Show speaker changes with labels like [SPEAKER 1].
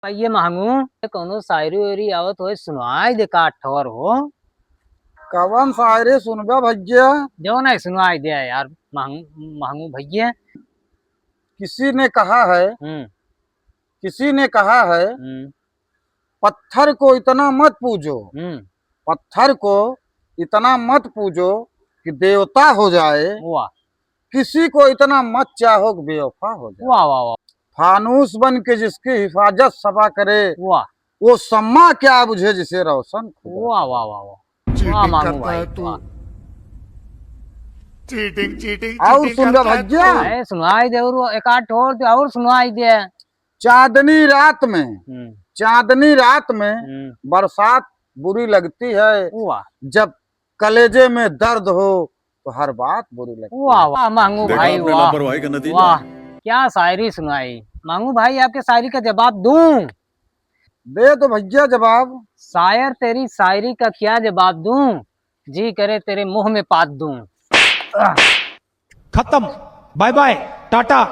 [SPEAKER 1] ये मांगू कोनो शायरी वायरी आवत हो सुनाई दे का ठोर हो।
[SPEAKER 2] कवन शायरी सुनबे भैया।
[SPEAKER 1] जो नहीं सुनाई दे यार मांगू भैया।
[SPEAKER 2] किसी ने कहा है
[SPEAKER 1] हम्म
[SPEAKER 2] किसी ने कहा है
[SPEAKER 1] हम्म
[SPEAKER 2] पत्थर को इतना मत पूजो,
[SPEAKER 1] हम्म
[SPEAKER 2] पत्थर को इतना मत पूजो कि देवता हो जाए,
[SPEAKER 1] वाह
[SPEAKER 2] किसी को इतना मत चाहो कि बेवफा हो जाए।
[SPEAKER 1] वाह वाह वाह
[SPEAKER 2] फानूस बन के जिसकी हिफाजत सफा करे,
[SPEAKER 1] वाह
[SPEAKER 2] वो सम्मा क्या बुझे जिसे रोशन खुदा।
[SPEAKER 1] वाह वाह वाह वाह वाह
[SPEAKER 3] चीटिंग
[SPEAKER 1] मांगू
[SPEAKER 3] करता
[SPEAKER 1] भाई
[SPEAKER 3] है तू।
[SPEAKER 1] वाह।
[SPEAKER 3] चीटिंग चीटिंग
[SPEAKER 2] और
[SPEAKER 3] चीटिंग
[SPEAKER 2] सुन
[SPEAKER 3] करता है
[SPEAKER 2] भैया।
[SPEAKER 3] तू।
[SPEAKER 1] अरे सुनाई दे और एक आध ठोर दे और सुनाई दे।
[SPEAKER 2] चांदनी रात में, चांदनी रात में बरसात बुरी लगती है,
[SPEAKER 1] वाह
[SPEAKER 2] जब कलेजे में दर्द हो तो हर बात बुरी लगती है।
[SPEAKER 1] वाह वाह मांगू
[SPEAKER 4] देखा
[SPEAKER 1] भाई
[SPEAKER 4] आपने
[SPEAKER 1] वाह
[SPEAKER 4] लापरवाही का नतीजा।
[SPEAKER 1] वाह क्या शायरी सुनाई। मांगू भाई आपके शायरी का जवाब दूं?
[SPEAKER 2] दे दो भैया जवाब।
[SPEAKER 1] शायर तेरी शायरी का क्या जवाब दूं, जी करे तेरे मुंह में पात दूं।
[SPEAKER 5] खत्म, बाय बाय, टाटा।